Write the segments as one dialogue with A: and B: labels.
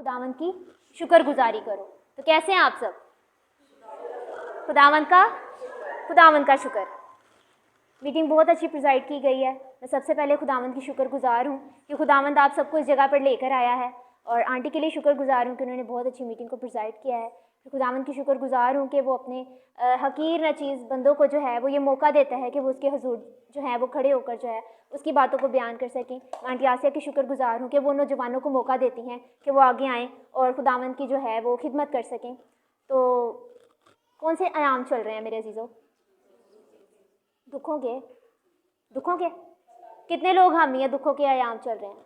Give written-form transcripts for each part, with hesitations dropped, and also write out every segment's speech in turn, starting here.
A: खुदावंद की शुक्रगुजारी करो। तो कैसे हैं आप सब? खुदावंद का शुक्र। मीटिंग बहुत अच्छी प्रिजाइड की गई है। मैं सबसे पहले खुदावंद की शुक्रगुजार हूँ कि खुदावंद आप सबको इस जगह पर लेकर आया है, और आंटी के लिए शुक्रगुजार हूँ कि उन्होंने बहुत अच्छी मीटिंग को प्रिजाइड किया है। खुदावंद की शुक्रगुजार हूँ कि वो अपने हकीर नचीज़ बंदों को जो है वो ये मौका देता है कि वो उसके हुजूर जो है वो खड़े होकर जो है उसकी बातों को बयान कर सकें। आंटी आसिया की शुक्रगुजार हूँ कि वो नौजवानों को मौका देती हैं कि वो आगे आएँ और खुदावंद की जो है वो खिदमत कर सकें। तो कौन से आयाम चल रहे हैं मेरे अजीज़ों? दुखों के कितने लोग हामी हैं? दुखों के आयाम चल रहे हैं।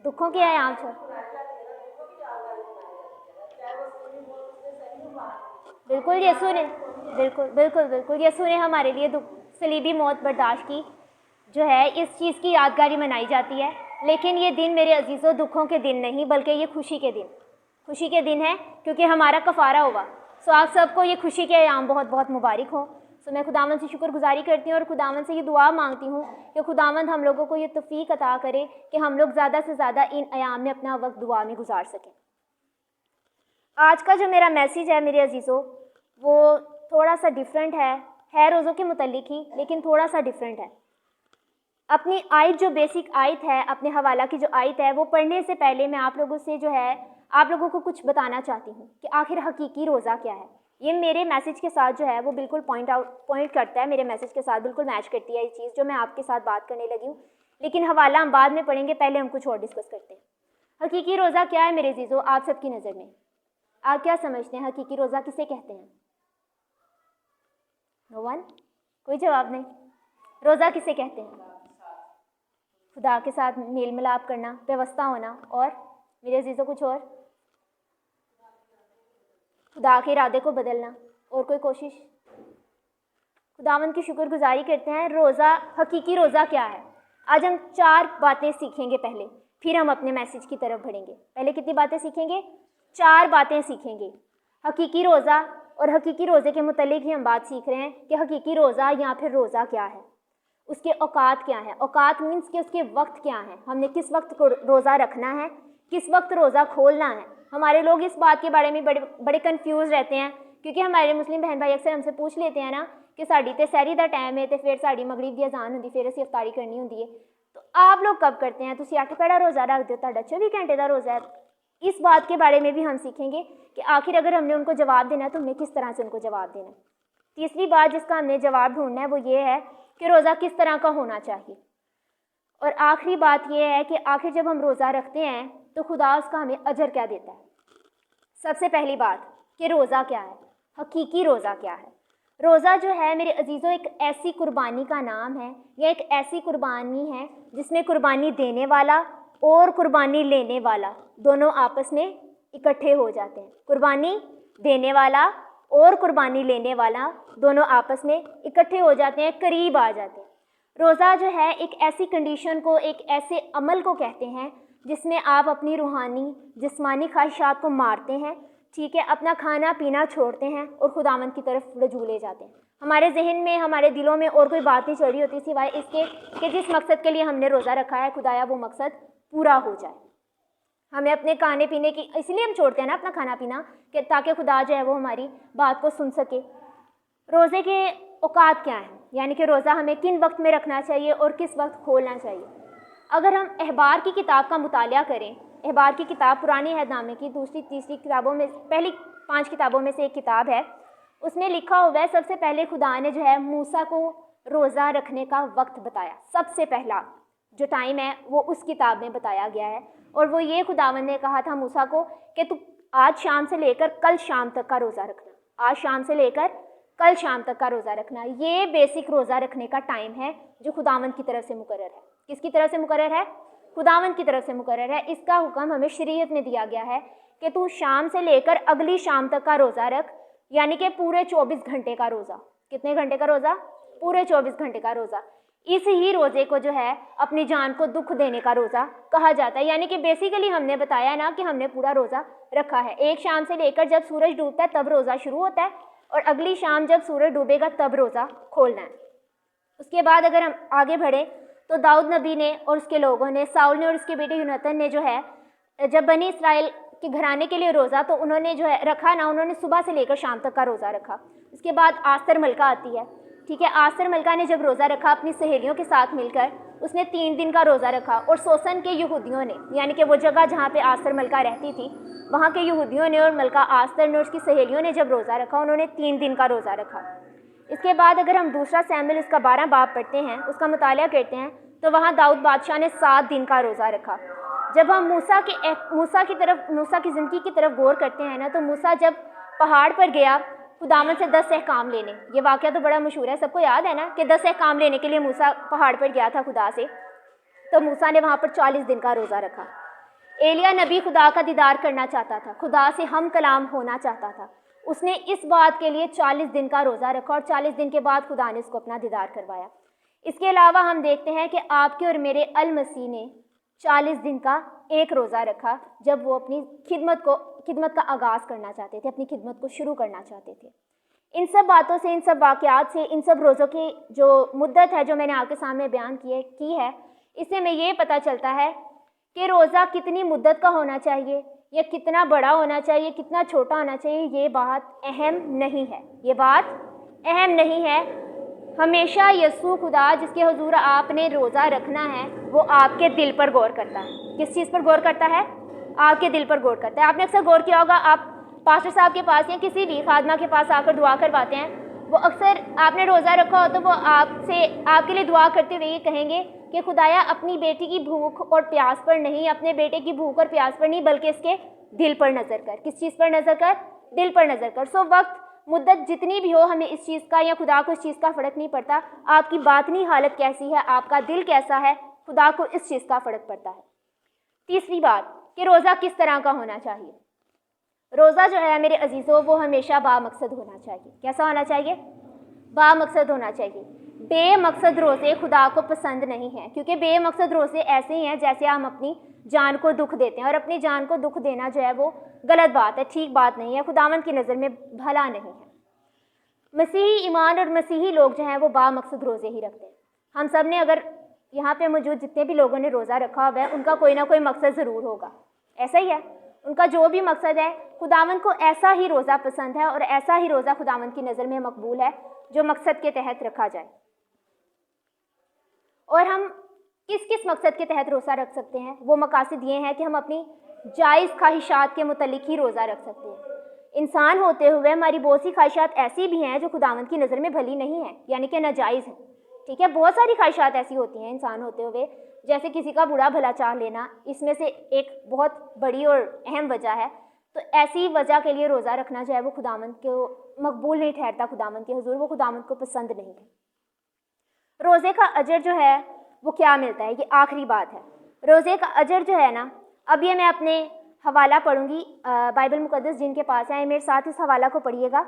A: दुखों के आयाम चल, बिल्कुल यीशु ने बिल्कुल यीशु ने हमारे लिए सलीबी मौत बर्दाश्त की जो है, इस चीज़ की यादगारी मनाई जाती है। लेकिन ये दिन मेरे अजीज़ों दुखों के दिन नहीं, बल्कि ये खुशी के दिन है, क्योंकि हमारा कफ़ारा हुआ। सो आप सबको ये खुशी के आयाम बहुत बहुत मुबारक हो। सो मैं खुदावंद से शुक्रगुजारी करती हूँ और खुदावंद से ये दुआ मांगती हूँ कि खुदावंद हम लोगों को ये तौफीक अता करे कि हम लोग ज़्यादा से ज़्यादा इन आयाम में अपना वक्त दुआ में गुजार सकें। आज का जो मेरा मैसेज है मेरे अजीज़ों, वो थोड़ा सा डिफरेंट है रोज़ों के मुतल्लिक ही, लेकिन थोड़ा सा डिफरेंट है। अपनी आयत जो बेसिक आयत है, अपने हवाला की जो आयत है, वो पढ़ने से पहले मैं आप लोगों से जो है आप लोगों को कुछ बताना चाहती हूँ कि आखिर हकीकी रोज़ा क्या है। ये मेरे मैसेज के साथ जो है वो बिल्कुल पॉइंट करता है, मेरे मैसेज के साथ बिल्कुल मैच करती है ये चीज़ जो मैं आपके साथ बात करने लगी हूँ। लेकिन हवाला हम बाद में पढ़ेंगे, पहले हम कुछ और डिस्कस करते हैं। हकीकी रोज़ा क्या है मेरे अजीज़ों, आप सबकी नज़र में आप क्या समझते हैं? हकीकी रोज़ा किसे कहते हैं? नो वन, कोई जवाब नहीं। रोज़ा किसे कहते हैं? खुदा के साथ मेल मिलाप करना, व्यवस्था होना, और मेरे अजीज़ों कुछ और? खुदा के इरादे को बदलना, और कोई कोशिश? खुदावंद की शुक्रगुजारी करते हैं। रोज़ा, हकीकी रोज़ा क्या है? आज हम 4 बातें सीखेंगे पहले, फिर हम अपने मैसेज की तरफ बढ़ेंगे। पहले कितनी बातें सीखेंगे? 4 बातें सीखेंगे। हकीकी रोज़ा, और हकीकी रोज़े के मुतल्लिक ही हम बात सीख रहे हैं कि हकीकी रोज़ा या फिर रोज़ा क्या है, उसके औकात क्या है। औकात मीन्स कि उसके वक्त क्या है, हमने किस वक्त को रोज़ा रखना है, किस वक्त रोज़ा खोलना है। हमारे लोग इस बात के बारे में बड़े कन्फ्यूज़ रहते हैं, क्योंकि हमारे मुस्लिम बहन भाई अक्सर हमसे पूछ लेते हैं ना कि साड़ी तो सहरी का टाइम है, तो फिर साड़ी मगरिब की अजान होती, फिर असी अफ्तारी करनी होती है, तो आप लोग कब करते हैं? तुम 8 पहड़ा रोज़ा रखते हो, 24 घंटे का रोज़ा है। इस बात के बारे में भी हम सीखेंगे कि आखिर अगर हमने उनको जवाब देना है तो हमने किस तरह से उनको जवाब देना है। तीसरी बात जिसका हमने जवाब ढूंढना है वो ये है कि रोज़ा किस तरह का होना चाहिए। और आखिरी बात यह है कि आखिर जब हम रोज़ा रखते हैं तो खुदा उसका हमें अजर क्या देता है। सबसे पहली बात कि रोज़ा क्या है, हकीकी रोज़ा क्या है। रोज़ा जो है मेरे अजीज़ों एक ऐसी कुर्बानी का नाम है, या एक ऐसी कुर्बानी है जिसमें कुर्बानी देने वाला और कुर्बानी लेने वाला दोनों आपस में इकट्ठे हो जाते हैं। कुर्बानी देने वाला और कुर्बानी लेने वाला दोनों आपस में इकट्ठे हो जाते हैं, करीब आ जाते हैं। रोज़ा जो है एक ऐसी कंडीशन को, एक ऐसे अमल को कहते हैं जिसमें आप अपनी रूहानी जिस्मानी ख्वाहिशात को मारते हैं, ठीक है, अपना खाना पीना छोड़ते हैं और खुदावंद की तरफ रजू ले जाते हैं। हमारे जहन में, हमारे दिलों में और कोई बात नहीं चल रही होती सिवाय इसके कि जिस मकसद के लिए हमने रोज़ा रखा है खुदाया वो मकसद पूरा हो जाए। हमें अपने खाने पीने की, इसलिए हम छोड़ते हैं ना अपना खाना पीना, कि ताकि खुदा जो है वो हमारी बात को सुन सके। रोज़े के औकात क्या हैं, यानी कि रोज़ा हमें किन वक्त में रखना चाहिए और किस वक्त खोलना चाहिए। अगर हम अहबार की किताब का मुतालिया करें, अहबार की किताब पुरानी अहदनामे की दूसरी तीसरी किताबों में, पहली 5 किताबों में से एक किताब है, उसमें लिखा हुआ है सबसे पहले खुदा ने जो है मूसा को रोज़ा रखने का वक्त बताया। सबसे पहला जो टाइम है वो उस किताब में बताया गया है, और वो ये खुदावन ने कहा था मूसा को कि तू आज शाम से लेकर कल शाम तक का रोज़ा रखना, आज शाम से लेकर कल शाम तक का रोज़ा रखना। ये बेसिक रोज़ा रखने का टाइम है जो खुदावंद की तरफ से मुकर्रर है। किसकी तरफ से मुकर्रर है? खुदावंद की तरफ से मुकर्रर है। इसका हुक्म हमें शरीयत में दिया गया है कि तू शाम से लेकर अगली शाम तक का रोज़ा रख, यानी कि पूरे 24 घंटे का रोज़ा। कितने घंटे का रोज़ा? पूरे 24 घंटे का रोज़ा। इस ही रोज़े को जो है अपनी जान को दुख देने का रोज़ा कहा जाता है। यानी कि बेसिकली हमने बताया ना कि हमने पूरा रोज़ा रखा है। एक शाम से लेकर जब सूरज डूबता है तब रोज़ा शुरू होता है, और अगली शाम जब सूरज डूबेगा तब रोज़ा खोलना है। उसके बाद अगर हम आगे बढ़ें तो दाऊद नबी ने और उसके लोगों ने, साउल ने और उसके बेटे यूनातन ने जो है, जब बनी इसराइल के घराने के लिए रोज़ा तो उन्होंने जो है रखा ना, उन्होंने सुबह से लेकर शाम तक का रोज़ा रखा। उसके बाद आस्तर मलका आती है, ठीक है। आस्तर मलका ने जब रोज़ा रखा अपनी सहेलियों के साथ मिलकर, उसने 3 दिन का रोज़ा रखा। और सोसन के यहूदियों ने, यानी कि वो जगह जहाँ पे आस्तर मलका रहती थी, वहाँ के यहूदियों ने और मलका आस्तर ने और उसकी सहेलियों ने जब रोज़ा रखा, उन्होंने 3 दिन का रोज़ा रखा। इसके बाद अगर हम दूसरा सैमुएल उसका 12 बाब पढ़ते हैं, उसका मुताला करते हैं, तो वहाँ दाऊद बादशाह ने 7 दिन का रोज़ा रखा। जब हम मूसा की ज़िंदगी की तरफ गौर करते हैं ना, तो मूसा जब पहाड़ पर गया खुदावंद से 10 अहकाम लेने, ये वाक़या तो बड़ा मशहूर है, सबको याद है ना कि 10 अहकाम लेने के लिए मूसा पहाड़ पर गया था खुदा से। तो मूसा ने वहाँ पर 40 दिन का रोज़ा रखा। एलिया नबी खुदा का दीदार करना चाहता था, खुदा से हम कलाम होना चाहता था, उसने इस बात के लिए 40 दिन का रोज़ा रखा और 40 दिन के बाद खुदा ने उसको अपना दीदार करवाया। इसके अलावा हम देखते हैं कि आपके और मेरे अल मसीह ने 40 दिन का एक रोज़ा रखा जब वो अपनी खिदमत का आगाज़ करना चाहते थे, अपनी खिदमत को शुरू करना चाहते थे। इन सब बातों से, इन सब वाक़यात से, इन सब रोज़ों की जो मुद्दत है जो मैंने आपके सामने बयान की है, इससे हमें ये पता चलता है कि रोज़ा कितनी मुद्दत का होना चाहिए, या कितना बड़ा होना चाहिए, कितना छोटा होना चाहिए, ये बात अहम नहीं है। ये बात अहम नहीं है। हमेशा यसू खुदा जिसके हुजूर आपने रोज़ा रखना है, वो आपके दिल पर गौर करता है। किस चीज़ पर गौर करता है? आपके दिल पर गौर करता है। आपने अक्सर गौर किया होगा, आप पास्टर साहब के पास या किसी भी खादमा के पास आकर दुआ करवाते हैं, वो अक्सर आपने रोज़ा रखा हो तो वो आपके लिए दुआ करते हुए ये कहेंगे कि खुदाया अपनी बेटी की भूख और प्यास पर नहीं, अपने बेटे की भूख और प्यास पर नहीं, बल्कि इसके दिल पर नज़र कर। किस चीज़ पर नज़र कर? दिल पर नज़र कर। सो वक्त मुद्दत जितनी भी हो, हमें इस चीज़ का या खुदा को इस चीज़ का फ़र्क नहीं पड़ता आपकी बातनी हालत कैसी है, आपका दिल कैसा है, खुदा को इस चीज़ का फ़र्क पड़ता है। तीसरी बात कि रोज़ा किस तरह का होना चाहिए। रोज़ा जो है मेरे अजीज़ों, वो हमेशा बामकसद होना चाहिए। कैसा होना चाहिए? बामकसद होना चाहिए। बेमकसद रोज़े खुदा को पसंद नहीं है, क्योंकि बेमकसद रोज़े ऐसे ही हैं जैसे हम अपनी जान को दुख देते हैं, और अपनी जान को दुख देना जो है वो गलत बात है, ठीक बात नहीं है, खुदावंद की नज़र में भला नहीं है। मसीही ईमान और मसीही लोग जो हैं वो बामकसद रोज़े ही रखते हैं। हम सब ने, अगर यहाँ पे मौजूद जितने भी लोगों ने रोज़ा रखा हुआ है, उनका कोई ना कोई मकसद ज़रूर होगा। ऐसा ही है, उनका जो भी मकसद है, खुदावंद को ऐसा ही रोज़ा पसंद है और ऐसा ही रोज़ा खुदावंद की नज़र में मकबूल है जो मकसद के तहत रखा जाए। और हम किस किस मकसद के तहत रोज़ा रख सकते हैं? वो मकासद ये हैं कि हम अपनी जायज़ ख्वाहिशात के मुतल्लिक ही रोज़ा रख सकते हैं। इंसान होते हुए हमारी बहुत सी ख्वाहिशात ऐसी भी हैं जो खुदावंद की नज़र में भली नहीं है, यानी कि नाजायज़ हैं। ठीक है, बहुत सारी ख्वाहिशात ऐसी होती हैं इंसान होते हुए, जैसे किसी का बुरा भला चाह लेना, इसमें से एक बहुत बड़ी और अहम वजह है। तो ऐसी वजह के लिए रोज़ा रखना जो है वो खुदावंद को मकबूल नहीं ठहरता, खुदावंद के हुजूर वो खुदावंद को पसंद नहीं है। रोज़े का अजर जो है वो क्या मिलता है, ये आखिरी बात है। रोज़े का अजर जो है ना, अब ये मैं अपने हवाला पढ़ूंगी, बाइबल मुकद्दस जिनके पास है मेरे साथ इस हवाला को पढ़िएगा।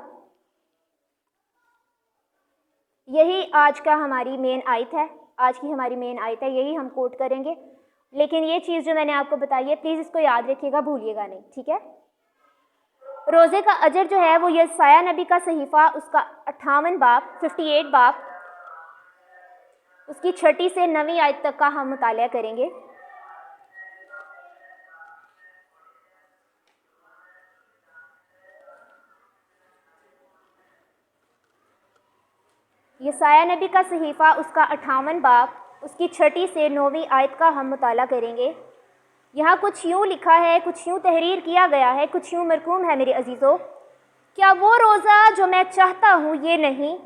A: यही आज का हमारी मेन आयत है, आज की हमारी मेन आयत है, यही हम कोट करेंगे। लेकिन ये चीज़ जो मैंने आपको बताई है, प्लीज़ इसको याद रखिएगा, भूलिएगा नहीं, ठीक है। रोज़े का अजर जो है वो यशाया नबी का सहीफ़ा, उसका 58 बाब 58 बाब उसकी 6 से 9 आयत तक का हम मुताला करेंगे। यशाया नबी का सहीफ़ा, उसका 58 बाब उसकी 6 से 9 आयत का हम मुताला करेंगे। यहाँ कुछ यूँ लिखा है, कुछ यूँ तहरीर किया गया है, कुछ यूँ मरकूम है मेरे अजीज़ों। क्या वो रोज़ा जो मैं चाहता हूँ ये नहीं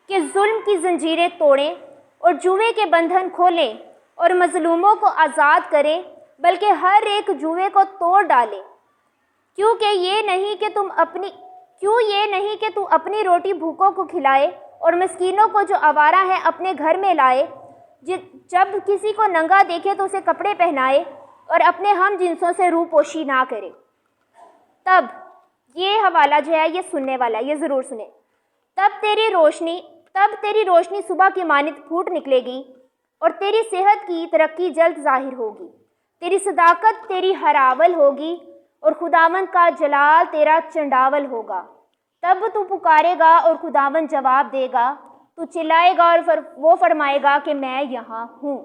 A: कि जुल्म की जंजीरें तोड़ें और जुए के बंधन खोलें और मज़लूमों को आज़ाद करें, बल्कि हर एक जुए को तोड़ डालें। क्योंकि ये नहीं कि तू अपनी रोटी भूखों को खिलाए और मिस्कीनों को जो आवारा है अपने घर में लाए, जब किसी को नंगा देखे तो उसे कपड़े पहनाए और अपने हम जिनसों से रूपोशी ना करे। तब ये हवाला जो है ये सुनने वाला है, ये ज़रूर सुने। तब तेरी रोशनी सुबह की मानित फूट निकलेगी और तेरी सेहत की तरक्की जल्द जाहिर होगी। तेरी सदाकत तेरी हरावल होगी और खुदावंद का जलाल तेरा चंडावल होगा। तब तू पुकारेगा और खुदावंद जवाब देगा, तू चिल्लाएगा और वो फरमाएगा कि मैं यहाँ हूँ।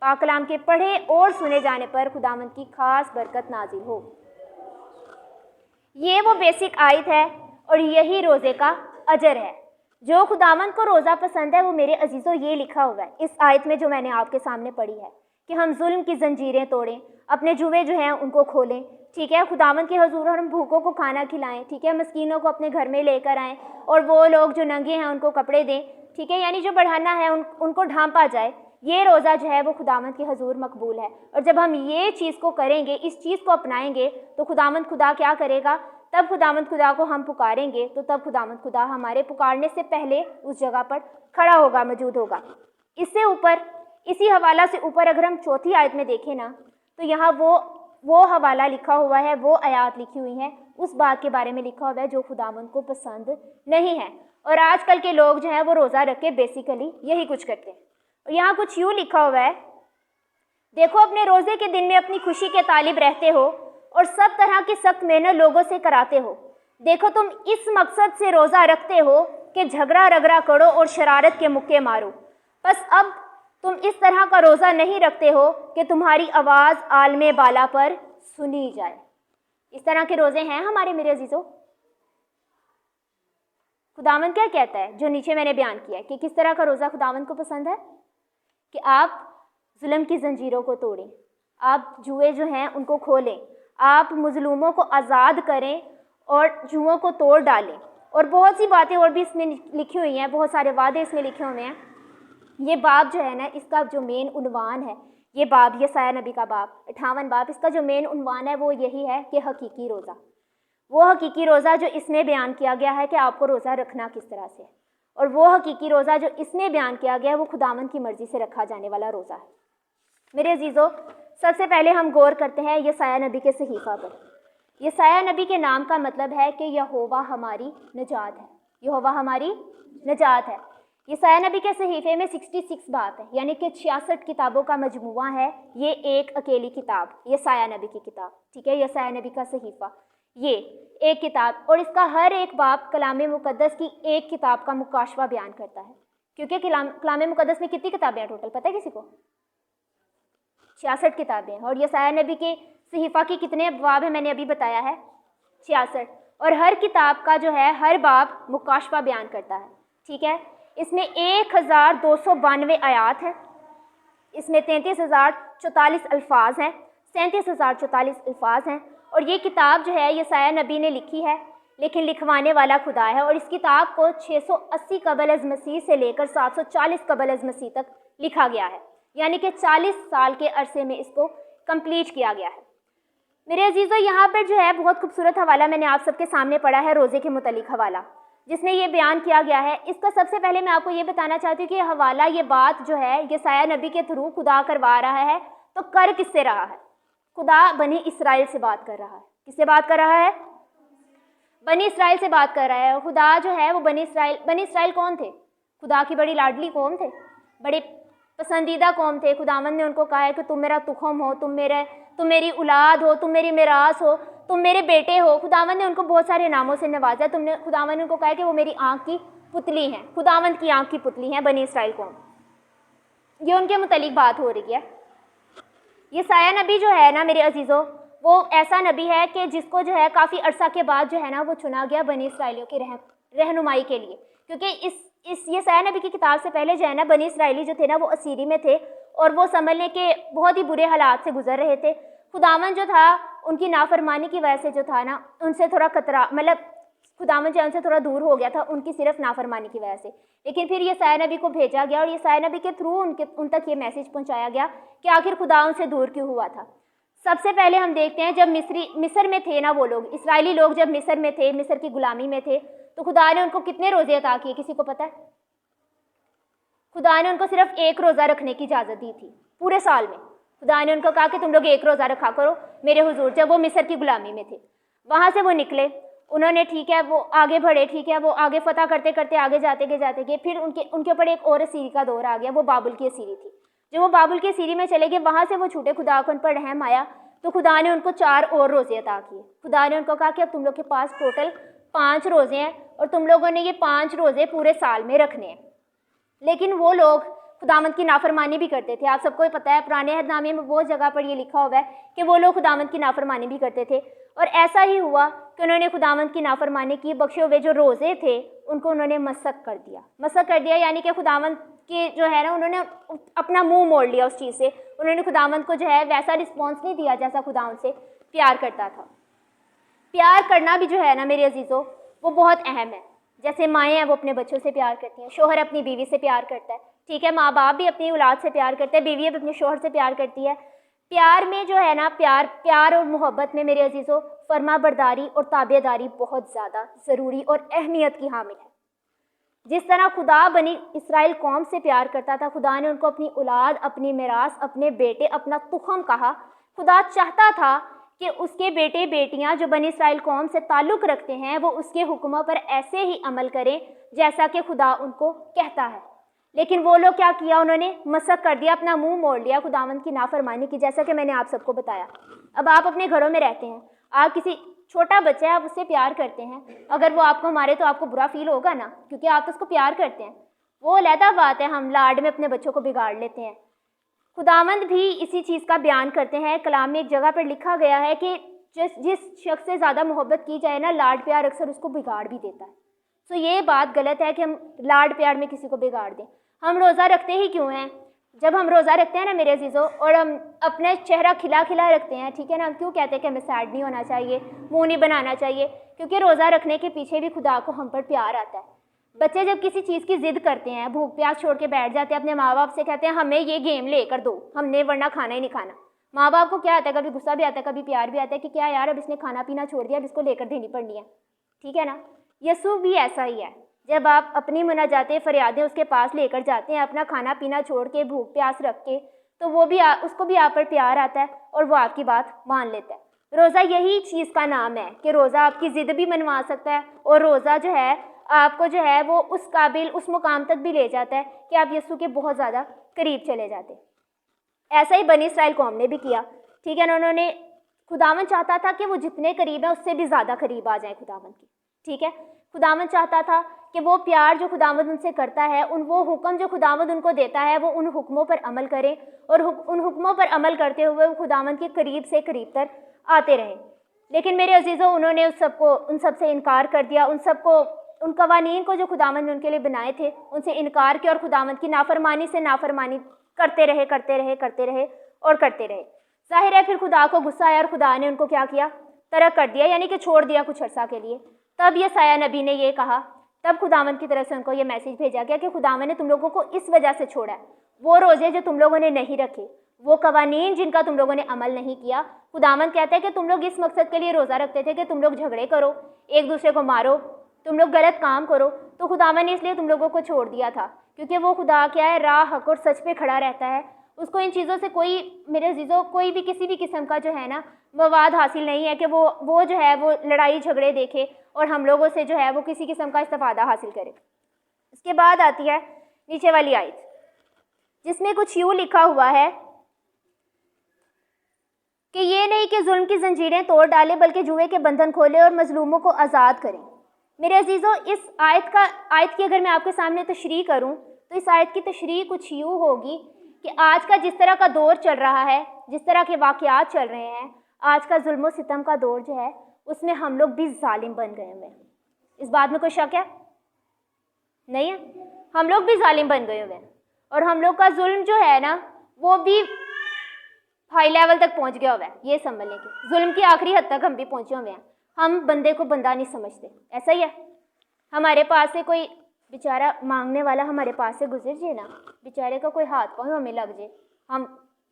A: पाक कलाम के पढ़े और सुने जाने पर खुदावंद की खास बरकत नाजिल हो। ये वो बेसिक आयत है और यही रोज़े का अजर है। जो खुदावंद को रोज़ा पसंद है वो मेरे अजीज़ों ये लिखा हुआ है इस आयत में जो मैंने आपके सामने पढ़ी है कि हम जुल्म की जंजीरें तोड़ें, अपने जुए जो हैं उनको खोलें, ठीक है, खुदावंद के हुजूर हम भूखों को खाना खिलाएं, ठीक है, मस्कीनों को अपने घर में लेकर आएं और वो लोग जो नंगे हैं उनको कपड़े दें, ठीक है, यानी जो बढ़ाना है उनको ढांपा जाए। ये रोज़ा जो है वो खुदावंद के हुजूर मकबूल है। और जब हम ये चीज़ को करेंगे, इस चीज़ को अपनाएंगे, तो खुदावंद खुदा क्या करेगा? तब खुदावंद खुदा को हम पुकारेंगे तो तब खुदावंद खुदा हमारे पुकारने से पहले उस जगह पर खड़ा होगा, मौजूद होगा। इससे ऊपर, इसी हवाला से ऊपर अगर हम चौथी आयत में देखें ना, तो यहाँ वो हवाला लिखा हुआ है, वो आयात लिखी हुई हैं उस बात के बारे में लिखा हुआ है जो खुदावंद को पसंद नहीं है। और आजकल के लोग जो हैं वो रोज़ा रख के बेसिकली यही कुछ करते हैं। और यहाँ कुछ यूँ लिखा हुआ है, देखो अपने रोज़े के दिन में अपनी खुशी के तालिब रहते हो और सब तरह की सख्त मेहनत लोगों से कराते हो। देखो तुम इस मकसद से रोज़ा रखते हो कि झगड़ा रगड़ा करो और शरारत के मुक्के मारो। बस अब तुम इस तरह का रोज़ा नहीं रखते हो कि तुम्हारी आवाज़ आलमे बाला पर सुनी जाए। इस तरह के रोज़े हैं हमारे मेरे अजीज़ों। खुदावंद क्या कहता है जो नीचे मैंने बयान किया है कि किस तरह का रोज़ा खुदावंद को पसंद है? कि आप जुल्म की जंजीरों को तोड़ें, आप जुए जो हैं उनको खोलें, आप मजलूमों को आज़ाद करें और जुओं को तोड़ डालें। और बहुत सी बातें और भी इसमें लिखी हुई हैं, बहुत सारे वादे इसमें लिखे हुए हैं। ये बाब जो है ना, इसका जो मेन उन्वान है, ये बाब, यसाया नबी का बाब 58 बाब, इसका जो मेन उन्वान है वो यही है कि हकीकी रोज़ा, वो हकीकी रोज़ा जो इसमें बयान किया गया है कि आपको रोज़ा रखना किस तरह से, और वो हकीकी रोज़ा जो इसमें बयान किया गया है वो खुदावंद की मर्ज़ी से रखा जाने वाला रोज़ा है। मेरे अजीज़ों, सबसे पहले हम गौर करते हैं यसाया नबी के सहीफ़ा पर। यसाया नबी के नाम का मतलब है कि यहोवा हमारी निजात है, यहोवा हमारी निजात है। यसाया नबी के सहीफ़े में 66 बाब है, यानी कि 66 किताबों का मजमुआ है। ये एक अकेली किताब, यसाया नबी की किताब, ठीक है, यसाया नबी का सहीफ़ा, ये एक किताब। और इसका हर एक बाब कलाम मुक़द्दस की एक किताब का मुकाशवा बयान करता है। क्योंकि कलाम मुक़द्दस में कितनी किताबें हैं टोटल, पता है किसी को? 66 किताबें हैं। और यसाया नबी के सहीफ़ा की कितने बाब हैं मैंने अभी बताया है, 66। और हर किताब का जो है हर बाब मुकाशवा बयान करता है, ठीक है। इसमें 1292 आयात हैं, इसमें 33,044 अल्फाज हैं, 37,044 अल्फाज हैं। और ये किताब जो है यसाया नबी ने लिखी है, लेकिन लिखवाने वाला खुदा है। और इस किताब को 680 कबल अज़ मसीह से लेकर 740 कबल अज़ मसीह तक लिखा गया है, यानी कि 40 साल के अरसे में इसको कंप्लीट किया गया है। मेरे अजीज़ों, यहाँ पर जो है बहुत खूबसूरत हवाला मैंने आप सबके सामने पढ़ा है, रोज़े के मुतल्लिक़ हवाला, जिसमें ये बयान किया गया है। इसका सबसे पहले मैं आपको ये बताना चाहती हूँ कि हवाला, ये बात जो है यसाया नबी के थ्रू खुदा करवा रहा है, तो कर किससे रहा है? खुदा बनी इसराइल से बात कर रहा है। किससे बात कर रहा है? बनी इसराइल से बात कर रहा है। और खुदा जो है वो बनी इसराइल कौन थे? खुदा की बड़ी लाडली कौम थे, बड़े पसंदीदा कौम थे। खुदावंद ने उनको कहा है कि तुम मेरा तुखम हो, तुम मेरी औलाद हो, तुम मेरी मिरास हो, तुम मेरे बेटे हो। खुदावंद ने उनको बहुत सारे नामों से नवाजा। खुदावंद ने उनको कहा है कि वो मेरी आँख की पुतली हैं, खुदावंद की आँख की पुतली हैं बनी इसराइल कौम। ये उनके मुतल्लिक़ बात हो रही है। यसाया नबी जो है ना मेरे अजीज़ों, वो ऐसा नबी है कि जिसको जो है काफ़ी अरसा के बाद जो है ना वो चुना गया बनी इसराइलियों की रहनुमाई के लिए। क्योंकि इस यसाया नबी की किताब से पहले जो है ना बनी इसराइली जो थे ना वो असीरी में थे और वो संभलने के बहुत ही बुरे हालात से गुजर रहे थे। खुदावंद जो था उनकी नाफरमानी की वजह से जो था ना उनसे थोड़ा खतरा, मतलब खुदावंद जो उनसे थोड़ा दूर हो गया था उनकी सिर्फ नाफरमानी की वजह से। लेकिन फिर यसाया नबी को भेजा गया और यसाया नबी के थ्रू उन तक ये मैसेज पहुंचाया गया कि आखिर खुदा उनसे दूर क्यों हुआ था। सबसे पहले हम देखते हैं जब मिस्र में थे ना वो लोग, इसराइली लोग जब मिस्र में थे, मिस्र की गुलामी में थे, तो खुदा ने उनको कितने रोज़े अता किए? किसी को पता है? खुदा ने उनको सिर्फ एक रोज़ा रखने की इजाज़त दी थी पूरे साल में। खुदा ने उनको कहा कि तुम लोग एक रोज़ा रखा करो मेरे हुजूर। जब वो मिस्र की गुलामी में थे, वहाँ से वो निकले, उन्होंने ठीक है वो आगे बढ़े, ठीक है वो आगे फतह करते करते आगे जाते गए। फिर उनके ऊपर एक और असीरी का दौर आ गया, वो बाबुल की असीरी थी। जब वो बाबुल की असीरी में चले गए, वहाँ से वो छूटे, खुदा को उन पर रहम आया तो खुदा ने उनको 4 और रोज़े अता किए। खुदा ने उनको कहा कि अब तुम लोग के पास टोटल 5 रोज़े हैं और तुम लोगों ने ये 5 रोज़े पूरे साल में रखने हैं। लेकिन वो लोग खुदावंद की नाफरमानी भी करते थे। आप सबको ही पता है, पुराने अहदनामे में बहुत जगह पर ये लिखा हुआ है कि वो लोग खुदावंद की नाफरमानी भी करते थे। और ऐसा ही हुआ कि उन्होंने खुदावंद की नाफरमानी की, बख्शे हुए जो रोज़े थे उनको उन्होंने मसक कर दिया। मसक कर दिया यानी कि खुदावंद के जो है ना, उन्होंने अपना मुंह मोड़ लिया उस चीज़ से। उन्होंने खुदावंद को जो है वैसा रिस्पॉन्स नहीं दिया जैसा खुदावंद से प्यार करता था। प्यार करना भी जो है ना मेरे अजीज़ों, वो बहुत अहम है। जैसे माएँ हैं वो अपने बच्चों से प्यार करती हैं, शोहर अपनी बीवी से प्यार करता है, ठीक है, माँ बाप भी अपनी औलाद से प्यार करते हैं, बीवी भी अपने शोहर से प्यार करती है। प्यार में जो है ना, प्यार और मोहब्बत में मेरे अजीज़ों फर्माबरदारी और ताबेदारी बहुत ज़्यादा ज़रूरी और अहमियत की हामिल है। जिस तरह खुदा बनी इसराइल कौम से प्यार करता था, खुदा ने उनको अपनी औलाद, अपनी मिरास, अपने बेटे, अपना तुखम कहा। खुदा चाहता था कि उसके बेटे बेटियां जो बनी इसराइल कौम से ताल्लुक़ रखते हैं वो उसके हुक्मों पर ऐसे ही अमल करें जैसा कि खुदा उनको कहता है। लेकिन वो लोग क्या किया, उन्होंने मसक कर दिया, अपना मुंह मोड़ लिया, खुदावंद की नाफरमानी की, जैसा कि मैंने आप सबको बताया। अब आप अपने घरों में रहते हैं, आप किसी छोटा बच्चा है, आप उससे प्यार करते हैं, अगर वो आपको मारे तो आपको बुरा फील होगा ना, क्योंकि आप तो उसको प्यार करते हैं। वो अलहदा बात है, हम लाड में अपने बच्चों को बिगाड़ लेते हैं। खुदावंद भी इसी चीज़ का बयान करते हैं। कलाम में एक जगह पर लिखा गया है कि जिस शख्स से ज़्यादा मोहब्बत की जाए ना, लाड प्यार अक्सर उसको बिगाड़ भी देता है। तो ये बात गलत है कि हम लाड प्यार में किसी को बिगाड़ दें। हम रोज़ा रखते ही क्यों हैं? जब हम रोज़ा रखते हैं ना मेरे अजीज़ों, और हम अपने चेहरा खिला खिला रखते हैं, ठीक है ना, हम क्यों कहते हैं कि हमें सैड नहीं होना चाहिए, मुँह नहीं बनाना चाहिए? क्योंकि रोज़ा रखने के पीछे भी खुदा को हम पर प्यार आता है। बच्चे जब किसी चीज़ की ज़िद करते हैं, भूख प्यास छोड़ के बैठ जाते हैं, अपने माँ बाप से कहते हैं हमें ये गेम लेकर दो, हमने वरना खाना ही नहीं खाना। माँ बाप को क्या आता है, कभी गुस्सा भी आता है, कभी प्यार भी आता है कि क्या यार अब इसने खाना पीना छोड़ दिया, अब इसको लेकर देनी पड़नी है, ठीक है ना। यसू भी ऐसा ही है। जब आप अपनी मुनाजातें फरियादें उसके पास लेकर जाते हैं, अपना खाना पीना छोड़ के, भूख प्यास रख के, तो वो भी उसको भी आप पर प्यार आता है और वो आपकी बात मान लेता है। रोज़ा यही चीज़ का नाम है कि रोज़ा आपकी ज़िद भी मनवा सकता है, और रोज़ा जो है आपको जो है वो उस काबिल, उस मुकाम तक भी ले जाता है कि आप यीशु के बहुत ज़्यादा करीब चले जाते हैं। ऐसा ही बनी इसराइल कौम ने भी किया, ठीक है ना। उन्होंने, खुदावंद चाहता था कि वो जितने करीब है उससे भी ज़्यादा करीब आ जाए खुदावंद की, ठीक है। खुदावंद चाहता था कि वो प्यार जो खुदावंद उनसे करता है, वो हुक्म जो खुदावंद उनको देता है, वो उन हुक्मों पर अमल करें, और उन हुक्मों पर अमल करते हुए वो खुदावंद के करीब से करीब तक आते रहें। लेकिन मेरे अजीज़ों, उन्होंने उन सब से इनकार कर दिया। उन कवानीन को जो खुदावंद ने उनके लिए बनाए थे उनसे इनकार किया, और खुदावंद की नाफरमानी से नाफरमानी करते रहे और करते रहे। जाहिर है फिर खुदा को गुस्सा आया और खुदा ने उनको क्या किया, तर्क कर दिया, यानी कि छोड़ दिया कुछ अर्सा के लिए। तब यसाया नबी ने ये कहा, तब खुदावंद की तरफ से उनको ये मैसेज भेजा गया कि खुदावंद ने तुम लोगों को इस वजह से छोड़ा है, वो रोज़े जो तुम लोगों ने नहीं रखे, वो कवानीन जिनका तुम लोगों ने अमल नहीं किया। खुदावंद कहता है कि तुम लोग इस मकसद के लिए रोज़ा रखते थे कि तुम लोग झगड़े करो, एक दूसरे को मारो, तुम लोग गलत काम करो, तो खुदावंद ने इसलिए तुम लोगों को छोड़ दिया था, क्योंकि वो खुदा क्या है, राह, हक और सच पे खड़ा रहता है। उसको इन चीज़ों से कोई, मेरे अजीज़ों, कोई भी किसी भी किस्म का जो है ना मवाद हासिल नहीं है कि वो जो है वो लड़ाई झगड़े देखे और हम लोगों से जो है वो किसी किस्म का इस्तेफादा हासिल करे। इसके बाद आती है नीचे वाली आयत, जिसमें कुछ यूँ लिखा हुआ है कि ये नहीं कि जुल्म की जंजीरें तोड़ डाले, बल्कि जुए के बंधन खोले और मजलूमों को आज़ाद करें। मेरे अजीज़ों, इस आयत की अगर मैं आपके सामने तशरीह करूं तो इस आयत की तशरीह कुछ यूँ होगी कि आज का जिस तरह का दौर चल रहा है, जिस तरह के वाक़यात चल रहे हैं, आज का जुल्म सितम का दौर जो है उसमें हम लोग भी जालिम बन गए हुए हैं। इस बात में कोई शक है? नहीं है, हम लोग भी जालिम बन गए हुए हैं, और हम लोग का जुल्म जो है ना वो भी हाई लेवल तक पहुंच गया हुआ है। ये समझ लें कि जुल्म की आखिरी हद तक हम भी पहुंचे हुए हैं। हम बंदे को बंदा नहीं समझते, ऐसा ही है। हमारे पास से कोई बेचारा मांगने वाला हमारे पास से गुजर जाए ना, बेचारे का कोई हाथ पाँव हमें लग जाए, हम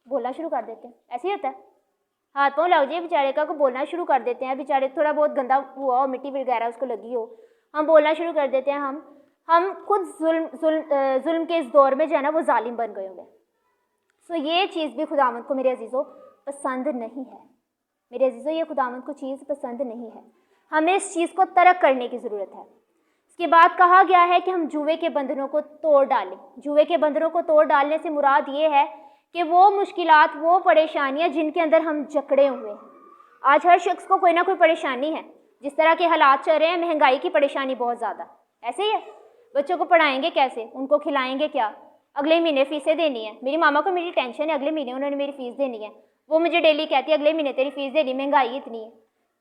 A: बोलना शुरू कर देते हैं। ऐसे ही होता है, हाथ पाँव लग जाए बेचारे का, को बोलना शुरू कर देते हैं। बेचारे थोड़ा बहुत गंदा हुआ हो, मिट्टी वगैरह उसको लगी हो, हम बोलना शुरू कर देते हैं। हम खुद जुल्म के इस दौर में जो है ना वो जालिम बन गए होंगे। सो ये चीज़ भी खुदावंद को मेरे अजीज़ों पसंद नहीं है। मेरे अजीज़ों, ये खुदावंद को चीज़ पसंद नहीं है। हमें इस चीज़ को तर्क करने की ज़रूरत है। इसके बाद कहा गया है कि हम जुए के बंधनों को तोड़ डालें। जुए के बंधनों को तोड़ डालने से मुराद ये है कि वो मुश्किलात, वो परेशानियां जिनके अंदर हम जकड़े हुए हैं। आज हर शख्स को कोई ना कोई परेशानी है। जिस तरह के हालात चल रहे हैं, महंगाई की परेशानी बहुत ज़्यादा, ऐसे ही है। बच्चों को पढ़ाएंगे कैसे, उनको खिलाएंगे क्या, अगले महीने फ़ीसें देनी है, मेरी मामा को मेरी टेंशन है, अगले महीने उन्होंने मेरी फ़ीस देनी है, वो मुझे डेली कहती है अगले महीने तेरी फ़ीस देनी, महंगाई इतनी है,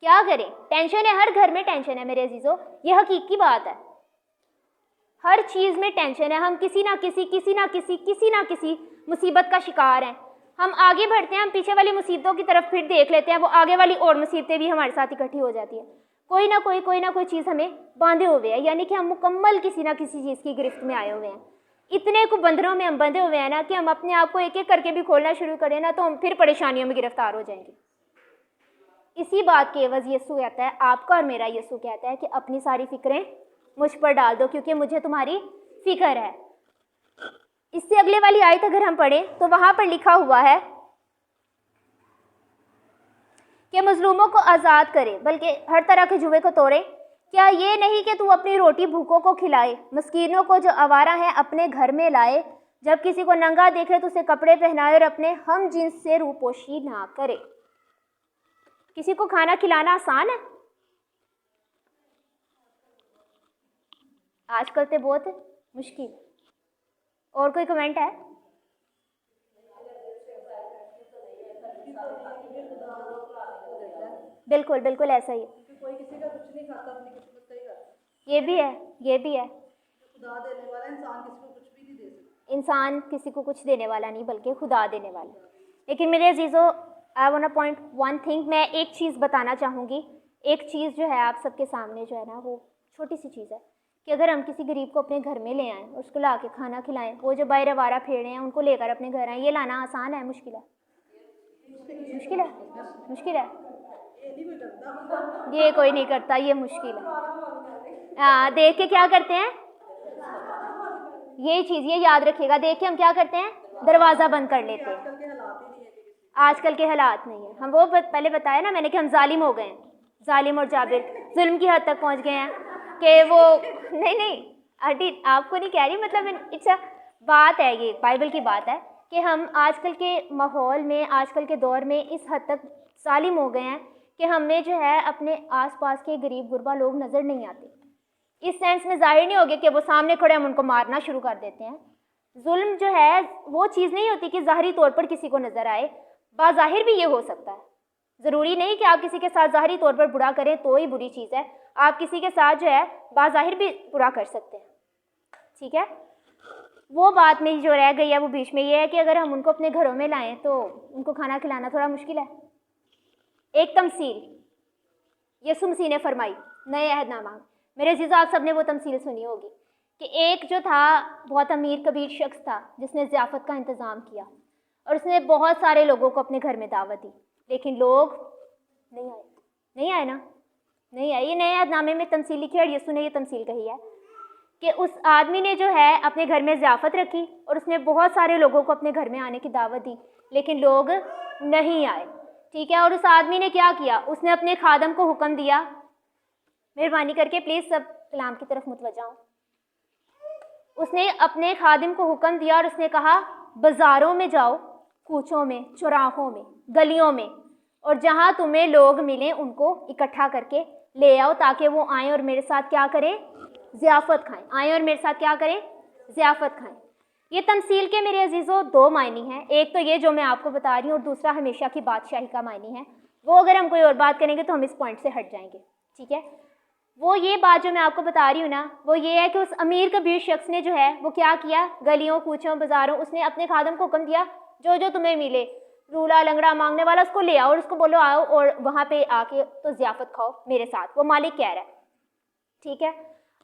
A: क्या करें? टेंशन है, हर घर में टेंशन है मेरे अजीज़ों, ये हकीकी बात है, हर चीज़ में टेंशन है। हम किसी ना किसी मुसीबत का शिकार हैं। हम आगे बढ़ते हैं, हम पीछे वाली मुसीबतों की तरफ फिर देख लेते हैं, वो आगे वाली और मुसीबतें भी हमारे साथ इकट्ठी हो जाती है। कोई ना कोई चीज़ हमें बांधे हुए है, यानी कि हम मुकम्मल किसी ना किसी चीज़ की गिरफ्त में आए हुए हैं। इतने को बंधनों में हम बंधे हुए हैं ना कि हम अपने आप को एक एक करके भी खोलना शुरू करें ना तो हम फिर परेशानियों में गिरफ्तार हो जाएंगे। इसी बात के एवज़ यीशु कहता है, आपका और मेरा यीशु कहता है कि अपनी सारी फिक्रें मुझ पर डाल दो क्योंकि मुझे तुम्हारी फिक्र है। इससे अगले वाली आयत अगर हम पढ़ें तो वहाँ पर लिखा हुआ है कि मजलूमों को आज़ाद करे बल्कि हर तरह के जुए को तोड़े। क्या ये नहीं कि तू अपनी रोटी भूखों को खिलाए, मस्कीनों को जो आवारा है अपने घर में लाए, जब किसी को नंगा देखे तो उसे कपड़े पहनाए और अपने हम जिन्स से रूपोशी ना करे। किसी को खाना खिलाना आसान है? आजकल तो बहुत मुश्किल। और कोई कमेंट है? बिल्कुल बिल्कुल ऐसा ही है।
B: कोई किसी का कुछ नहीं खाता, अपनी किस्मत का ही खाता।
A: ये भी है।
B: खुदा देने वाला, इंसान किसी को कुछ भी नहीं दे सकता।
A: इंसान किसी को कुछ देने वाला नहीं बल्कि खुदा देने वाला। लेकिन मेरे अजीज़ों, I want to point one thing, मैं एक चीज़ बताना चाहूँगी। एक चीज़ जो है आप सबके सामने जो है ना, वो छोटी सी चीज़ है कि अगर हम किसी गरीब को अपने घर में ले आएँ और उसको ला के खाना खिलाएँ, वो जो बाहर आवारा फेर रहे हैं उनको लेकर अपने घर आएँ, ये लाना आसान है मुश्किल है? मुश्किल है। ये कोई नहीं करता, ये मुश्किल है। देख के क्या करते हैं, ये चीज़ ये याद रखिएगा, देख के हम क्या करते हैं, दरवाज़ा बंद कर लेते हैं। आजकल के हालात नहीं है। हम वो पहले बताया ना मैंने कि हम जालिम हो गए हैं, जालिम और जाबिर जुल्म की हद तक पहुंच गए हैं कि वो नहीं आंटी आपको नहीं कह रही, मतलब इट्स अ बात है, ये बाइबल की बात है कि हम आजकल के माहौल में, आजकल के दौर में इस हद तक जालिम हो गए हैं कि हमें जो है अपने आसपास के गरीब गुरबा लोग नज़र नहीं आते। इस सेंस में जाहिर नहीं हो गया कि वो सामने खड़े हम उनको मारना शुरू कर देते हैं। जुल्म जो है वो चीज़ नहीं होती कि ज़ाहरी तौर पर किसी को नज़र आए, बाज़ाहिर भी ये हो सकता है। ज़रूरी नहीं कि आप किसी के साथ ज़ाहरी तौर पर बुरा करें तो ही बुरी चीज़ है, आप किसी के साथ जो है बाज़ाहिर भी बुरा कर सकते हैं। ठीक है, वो बात मेरी जो रह गई है वो बीच में ये है कि अगर हम उनको अपने घरों में लाएं तो उनको खाना खिलाना थोड़ा मुश्किल है। एक तमसील यीशु मसीह ने फरमाई नए अहदनामा में, मेरे अज़ीज़ों आप सबने वो तमसील सुनी होगी कि एक जो था बहुत अमीर कबीर शख्स था जिसने ज़ियाफ़त का इंतज़ाम किया और उसने बहुत सारे लोगों को अपने घर में दावत दी, लेकिन लोग नहीं आए ना, नहीं आए। ये नए अहदनामे में तमसील लिखी है और यीशु ने ये तमसील कही है कि उस आदमी ने जो है अपने घर में ज़ियाफ़त रखी और उसने बहुत सारे लोगों को अपने घर में आने की दावत दी, लेकिन लोग नहीं आए। ठीक है, और उस आदमी ने क्या किया, उसने अपने खादम को हुक्म दिया, मेहरबानी करके प्लीज़ सब कलाम की तरफ मुतवज्जा हो। उसने अपने खादिम को हुक्म दिया और उसने कहा बाज़ारों में जाओ, कूचों में, चौराहों में, गलियों में, और जहाँ तुम्हें लोग मिलें उनको इकट्ठा करके ले आओ ताकि वो आएँ और मेरे साथ क्या करें, ज़ियाफ़त खाएँ। आएँ और मेरे साथ क्या करें, ज़ियाफ़त खाएँ। ये तमसील के मेरे अजीज़ों दो मायने हैं, एक तो ये जो मैं आपको बता रही हूँ और दूसरा हमेशा की बादशाही का मायने है। वो अगर हम कोई और बात करेंगे तो हम इस पॉइंट से हट जाएंगे। ठीक है, वो ये बात जो मैं आपको बता रही हूँ ना, वो ये है कि उस अमीर कबीर शख्स ने जो है वो क्या किया, गलियों कूचों बाज़ारों उसने अपने खादम को हुक्म दिया जो जो तुम्हें मिले, लूला लंगड़ा मांगने वाला, उसको ले आओ और उसको बोलो आओ और वहाँ पे आके तो ज़ियाफ़त खाओ मेरे साथ, वो मालिक कह रहा है। ठीक है,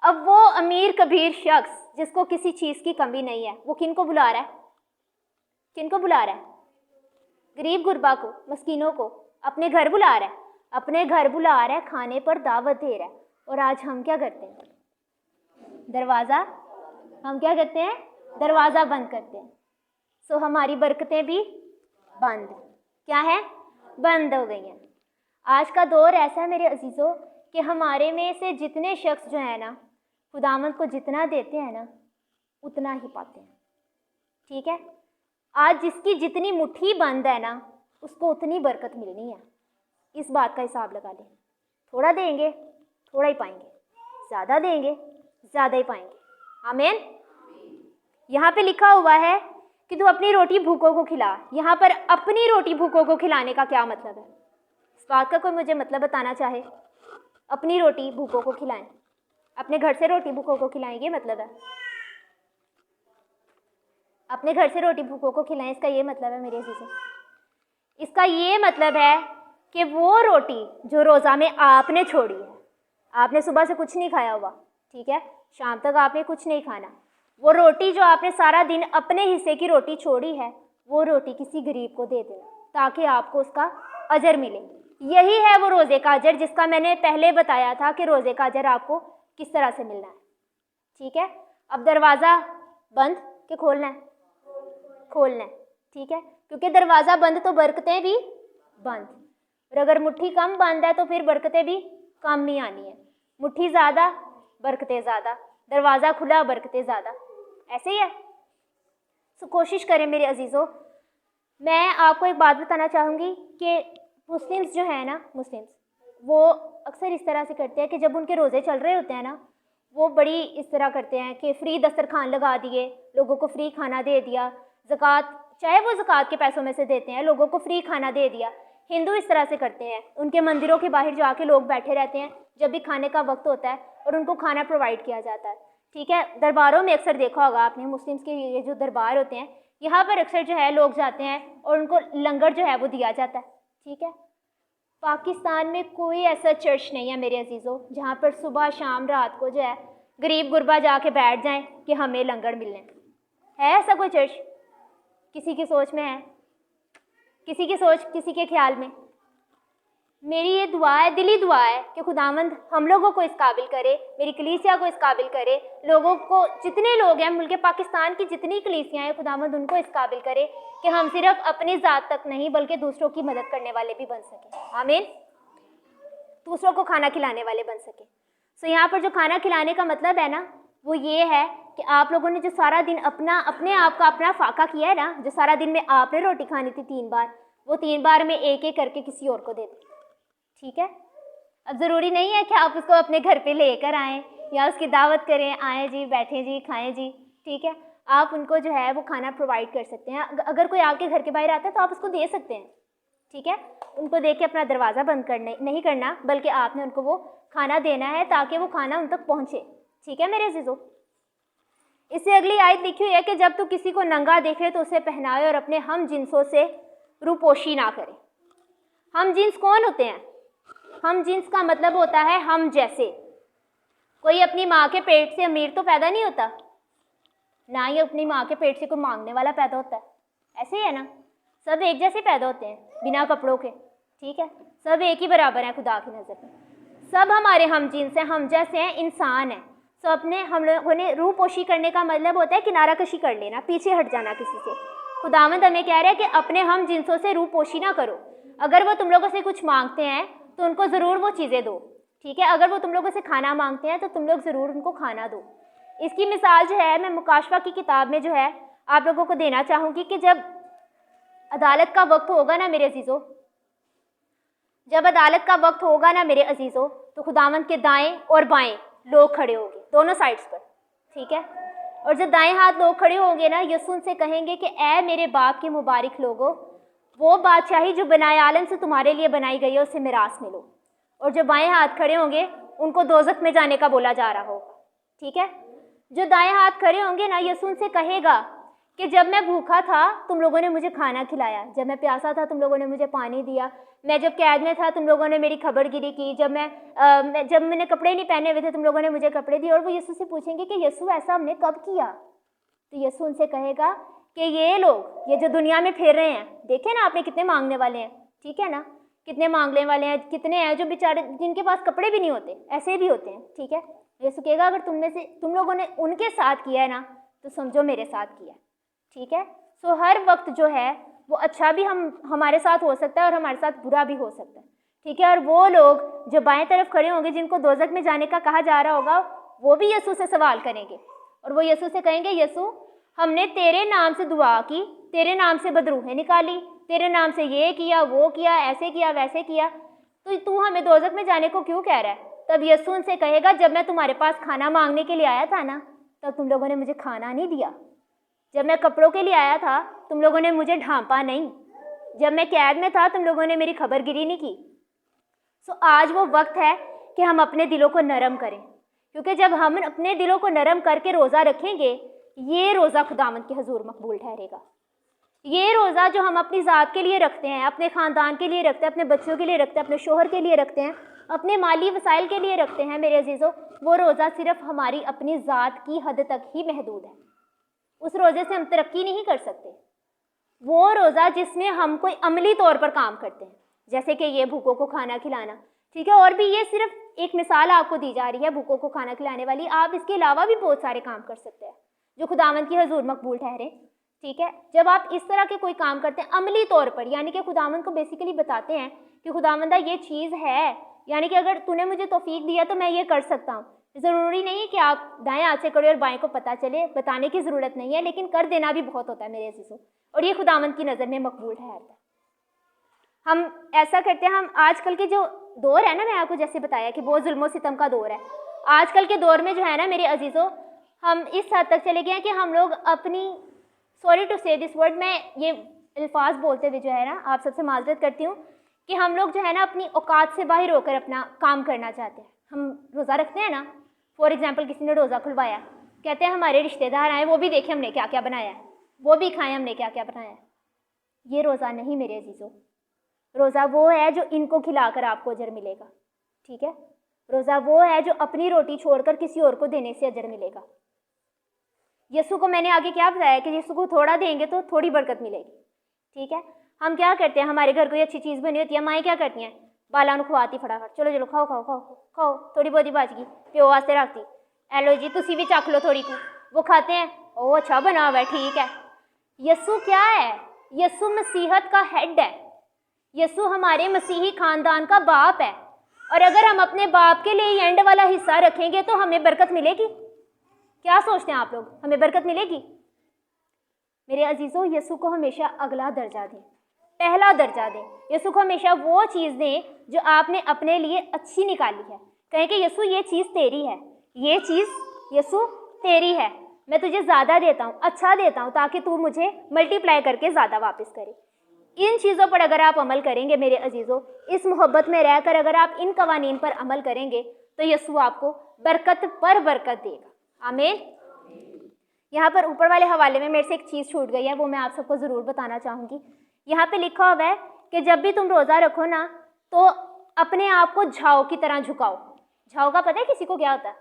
A: अब वो अमीर कबीर शख्स जिसको किसी चीज़ की कमी नहीं है, वो किन को बुला रहा है, किन को बुला रहा है, गरीब गुरबा को, मस्कीनों को अपने घर बुला रहा है, अपने घर बुला रहा है, खाने पर दावत दे रहा है। और आज हम क्या करते हैं, दरवाज़ा, हम क्या करते हैं, दरवाज़ा बंद करते हैं। सो हमारी बरकतें भी बंद, क्या है, बंद हो गई हैं। आज का दौर ऐसा है मेरे अजीज़ों कि हमारे में से जितने शख्स जो है ना खुदावंद को जितना देते हैं ना उतना ही पाते हैं। ठीक है, आज जिसकी जितनी मुट्ठी बंद है ना उसको उतनी बरकत मिलनी है। इस बात का हिसाब लगा लें, थोड़ा देंगे थोड़ा ही पाएंगे, ज़्यादा देंगे ज़्यादा ही पाएंगे। आमीन। यहाँ पे लिखा हुआ है कि तू अपनी रोटी भूखों को खिला। यहाँ पर अपनी रोटी भूखों को खिलाने का क्या मतलब है? इस बात का कोई मुझे मतलब बताना चाहे। अपनी रोटी भूखों को खिलाएं, अपने घर से रोटी भूखों को खिलाएंगे मतलब है, अपने घर से रोटी भूखों को खिलाएं, इसका ये मतलब है मेरे अजीजों। इसका ये मतलब है कि वो रोटी जो रोज़ा में आपने छोड़ी है, आपने सुबह से कुछ नहीं खाया हुआ, ठीक है, शाम तक आपने कुछ नहीं खाना, वो रोटी जो आपने सारा दिन अपने हिस्से की रोटी छोड़ी है, वो रोटी किसी गरीब को दे देना ताकि आपको उसका अजर मिले। यही है वो रोज़े का अजर जिसका मैंने पहले बताया था कि रोज़े का अजर आपको किस तरह से मिलना है, ठीक है। अब दरवाज़ा बंद कि खोलना है? खोलना है, ठीक है, क्योंकि दरवाज़ा बंद तो बरकतें भी बंद, और अगर मुट्ठी कम बंद है तो फिर बरकतें भी कम ही आनी है। मुट्ठी ज़्यादा बरकतें ज़्यादा, दरवाज़ा खुला बरकतें ज़्यादा, ऐसे ही है। तो कोशिश करें मेरे अजीज़ों। मैं आपको एक बात बताना चाहूँगी कि मुस्लिम्स जो है ना, मुस्लिम्स वो अक्सर इस तरह से करते हैं कि जब उनके रोज़े चल रहे होते हैं ना, वो बड़ी इस तरह करते हैं कि फ्री दस्तरखान लगा दिए, लोगों को फ्री खाना दे दिया, ज़कात चाहे वो ज़कात के पैसों में से देते हैं, लोगों को फ्री खाना दे दिया। हिंदू इस तरह से करते हैं, उनके मंदिरों के बाहर जाके लोग बैठे रहते हैं जब भी खाने का वक्त होता है और उनको खाना प्रोवाइड किया जाता है, ठीक है। दरबारों में अक्सर देखा होगा आपने, मुस्लिम्स के ये जो दरबार होते हैं यहाँ पर अक्सर जो है लोग जाते हैं और उनको लंगर जो है वो दिया जाता है, ठीक है। पाकिस्तान में कोई ऐसा चर्च नहीं है मेरे अजीज़ों जहाँ पर सुबह शाम रात को जो है गरीब गुरबा जाके बैठ जाएं कि हमें लंगर मिलने। है ऐसा कोई चर्च? किसी की सोच में है? किसी की सोच, किसी के ख्याल में? मेरी ये दुआ है, दिली दुआ है कि खुदावंद हम लोगों को इस काबिल करे, मेरी कलीसिया को इस काबिल करे, लोगों को, जितने लोग हैं मुल्क पाकिस्तान की जितनी कलीसियाँ हैं, खुदावंद उनको इस काबिल करे कि हम सिर्फ अपनी ज़ात तक नहीं बल्कि दूसरों की मदद करने वाले भी बन सकें। आमीन। दूसरों को खाना खिलाने वाले बन सकें। सो यहाँ पर जो खाना खिलाने का मतलब है ना, वो ये है कि आप लोगों ने जो सारा दिन अपने आप का अपना फाका किया है ना, जो सारा दिन में आपने रोटी खानी थी 3 बार, वो 3 बार में एक एक करके किसी और को दे दें, ठीक है। अब ज़रूरी नहीं है कि आप उसको अपने घर पे लेकर आएँ या उसकी दावत करें, आएँ जी, बैठें जी, खाएं जी, ठीक है। आप उनको जो है वो खाना प्रोवाइड कर सकते हैं। अगर कोई आपके घर के बाहर आता है तो आप उसको दे सकते हैं, ठीक है। उनको देख के अपना दरवाज़ा बंद करने नहीं करना, बल्कि आपने उनको वो खाना देना है ताकि वो खाना उन तक पहुँचे, ठीक है मेरे अजीज़ों। इससे अगली आयत लिखी हुई है कि जब तू किसी को नंगा देखे तो उसे पहनाए और अपने हम जिन्सों से रूपोशी ना करे। हम जिन्स कौन होते हैं? हम जिन्स का मतलब होता है हम जैसे। कोई अपनी माँ के पेट से अमीर तो पैदा नहीं होता, ना ही अपनी माँ के पेट से कोई मांगने वाला पैदा होता है, ऐसे ही है ना। सब एक जैसे पैदा होते हैं बिना कपड़ों के, ठीक है। सब एक ही बराबर हैं खुदा की नज़र में। सब हमारे हम जिन्स हैं, हम जैसे हैं, इंसान हैं। तो अपने हम लोगों ने रूपोशी करने का मतलब होता है किनारा कशी कर लेना, पीछे हट जाना किसी से। खुदावंद हमें कह रहा है कि अपने हम जिन्सों से रूपोशी ना करो। अगर वो तुम लोगों से कुछ मांगते हैं तो उनको ज़रूर वो चीज़ें दो, ठीक है। अगर वो तुम लोगों से खाना मांगते हैं तो तुम लोग ज़रूर उनको खाना दो। इसकी मिसाल जो है मैं मुकाशफा की किताब में जो है आप लोगों को देना चाहूँगी कि जब अदालत का वक्त होगा ना मेरे अजीज़ों, जब अदालत का वक्त होगा ना मेरे अजीज़ों, तो खुदावंद के दाएं और बाएं लोग खड़े होंगे, दोनों साइड्स पर, ठीक है। और जब दाएं हाथ लोग खड़े होंगे ना, यीशु उनसे कहेंगे कि ऐ मेरे बाप के मुबारक लोगों, वो बादशाही जो बनाए आलम से तुम्हारे लिए बनाई गई है उससे मिरास मिलो। और जो बाएं हाथ खड़े होंगे उनको दोज़ख में जाने का बोला जा रहा होगा, ठीक है। जो दाएं हाथ खड़े होंगे ना, यीशु उनसे कहेगा कि जब मैं भूखा था तुम लोगों ने मुझे खाना खिलाया, जब मैं प्यासा था तुम लोगों ने मुझे पानी दिया, मैं जब कैद में था तुम लोगों ने मेरी खबरगिरी की, जब मैंने कपड़े नहीं पहने हुए थे तुम लोगों ने मुझे कपड़े दिए। और वो यीशु से पूछेंगे कि यीशु ऐसा हमने कब किया? तो यीशु उनसे कहेगा कि ये लोग, ये जो दुनिया में फिर रहे हैं, देखे ना आपने कितने मांगने वाले हैं, ठीक है ना, कितने मांगने वाले हैं, कितने हैं जो बेचारे जिनके पास कपड़े भी नहीं होते, ऐसे भी होते हैं, ठीक है। यीशु कहेगा अगर तुम लोगों ने उनके साथ किया है ना तो समझो मेरे साथ किया, ठीक है। सो हर वक्त जो है वो अच्छा भी हमारे साथ हो सकता है और हमारे साथ बुरा भी हो सकता है, ठीक है। और वो लोग जो बाएं तरफ खड़े होंगे जिनको दोज़ख में जाने का कहा जा रहा होगा, वो भी यीशु से सवाल करेंगे और वो यीशु से कहेंगे यीशु हमने तेरे नाम से दुआ की, तेरे नाम से बदरूहें निकाली, तेरे नाम से ये किया वो किया, ऐसे किया वैसे किया, तो तू हमें दोज़ख में जाने को क्यों कह रहा है? तब यीशु उनसे कहेगा जब मैं तुम्हारे पास खाना मांगने के लिए आया था ना, तब तुम लोगों ने मुझे खाना नहीं दिया, जब मैं कपड़ों के लिए आया था तुम लोगों ने मुझे ढांपा नहीं, जब मैं कैद में था तुम लोगों ने मेरी खबरगिरी नहीं की। सो आज वो वक्त है कि हम अपने दिलों को नरम करें, क्योंकि जब हम अपने दिलों को नरम करके रोज़ा रखेंगे, ये रोज़ा खुदावंद के हुजूर मकबूल ठहरेगा। ये रोज़ा जो हम अपनी ज़ात के लिए रखते हैं, अपने ख़ानदान के लिए रखते हैं, अपने बच्चों के लिए रखते हैं, अपने शोहर के लिए रखते हैं, अपने माली वसाइल के लिए रखते हैं, मेरे अजीज़ों, वो रोज़ा सिर्फ हमारी अपनी ज़ात की हद तक ही महदूद है। उस रोज़े से हम तरक्की नहीं कर सकते। वो रोज़ा जिसमें हम कोई अमली तौर पर काम करते हैं, जैसे कि ये भूखों को खाना खिलाना, ठीक है, और भी ये सिर्फ एक मिसाल आपको दी जा रही है भूखों को खाना खिलाने वाली। आप इसके अलावा भी बहुत सारे काम कर सकते हैं जो खुदावंद की हुजूर मकबूल ठहरे, ठीक है। जब आप इस तरह के कोई काम करते हैं अमली तौर पर, यानी कि खुदावंद को बेसिकली बताते हैं कि खुदावंदा ये चीज़ है, यानी कि अगर तूने मुझे तौफीक दिया तो मैं ये कर सकता हूँ। ज़रूरी नहीं है कि आप दाएं हाथ से करें और बाएं को पता चले, बताने की ज़रूरत नहीं है, लेकिन कर देना भी बहुत होता है मेरे अजीज़ों, और ये खुदावंद की नज़र में मकबूल ठहरता है। हम ऐसा करते हैं, हम आजकल के जो दौर है ना, मैं आपको जैसे बताया कि बहुत जुल्म सितम का दौर है। आजकल के दौर में जो है ना मेरे अजीज़ों, हम इस हद तक चले गए हैं कि हम लोग अपनी, सॉरी टू से दिस वर्ड, मैं ये अल्फाज बोलते हुए जो है ना आप सबसे माजरत करती हूँ कि हम लोग जो है ना अपनी औकात से बाहर होकर अपना काम करना चाहते हैं। हम रोज़ा रखते हैं ना, फॉर एग्जांपल किसी ने रोज़ा खुलवाया, कहते हैं हमारे रिश्तेदार आए, वो भी देखें हमने क्या क्या बनाया है, वो भी खाएं हमने क्या क्या बनाया है। ये रोज़ा नहीं मेरे अजीज़ों। रोज़ा वो है जो इनको खिलाकर आपको अजर मिलेगा, ठीक है। रोज़ा वो है जो अपनी रोटी छोड़कर किसी और को देने से अजर मिलेगा। यीशु को मैंने आगे क्या बताया कि यीशु को थोड़ा देंगे तो थोड़ी बरकत मिलेगी, ठीक है। हम क्या करते हैं, हमारे घर कोई अच्छी चीज़ बनी होती है, माएँ क्या करती हैं, बाला खुआती फटाफट, चलो चलो खाओ खाओ खाओ खाओ, थोड़ी बहुत ही बच गई प्यो वास्ते रखती, एलो जी तुसी भी चख लो थोड़ी को, वो खाते हैं, ओ अच्छा बना हुआ है, ठीक है। यीशु क्या है, यीशु मसीहत का हेड है, यीशु हमारे मसीही खानदान का बाप है, और अगर हम अपने बाप के लिए एंड वाला हिस्सा रखेंगे तो हमें बरकत मिलेगी। क्या सोचते हैं आप लोग, हमें बरकत मिलेगी? मेरे अजीज़ों, यीशु को हमेशा अगला दर्जा दें, पहला दर्जा दें। यीशु को हमेशा वो चीज़ दें जो आपने अपने लिए अच्छी निकाली है। कहें कि यीशु ये चीज़ तेरी है, ये चीज़ यीशु तेरी है, मैं तुझे ज़्यादा देता हूँ, अच्छा देता हूँ, ताकि तू मुझे मल्टीप्लाई करके ज़्यादा वापस करे। इन चीज़ों पर अगर आप अमल करेंगे मेरे अजीज़ों, इस मोहब्बत में रहकर अगर आप इन कवानीन पर अमल करेंगे तो यीशु आपको बरकत पर बरकत देगा। आमीन। यहाँ पर ऊपर वाले हवाले में मेरे से एक चीज़ छूट गई है, वो मैं आप सबको ज़रूर बताना चाहूँगी। यहाँ पे लिखा हुआ है कि जब भी तुम रोज़ा रखो ना तो अपने आप को झाओ की तरह झुकाओ। झाओ का पता है किसी को क्या होता है?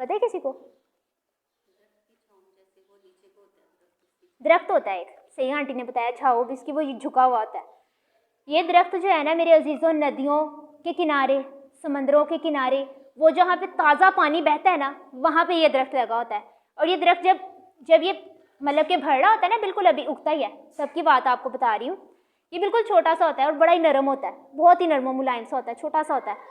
A: पता है किसी को? दरख्त होता है एक, सही आंटी ने बताया, झाओ जिसकी वो झुका हुआ होता है। ये दरख्त जो है ना मेरे अजीज़ों, नदियों के किनारे, समंदरों के किनारे, वो जहाँ पे ताज़ा पानी बहता है ना, वहाँ पे ये दरख्त लगा होता है। और ये दरख्त जब ये मतलब कि भर रहा होता है ना, बिल्कुल अभी उगता ही है, सबकी बात आपको बता रही हूँ, ये बिल्कुल छोटा सा होता है और बड़ा ही नरम होता है, बहुत ही नरम मुलायम सा होता है, छोटा सा होता है।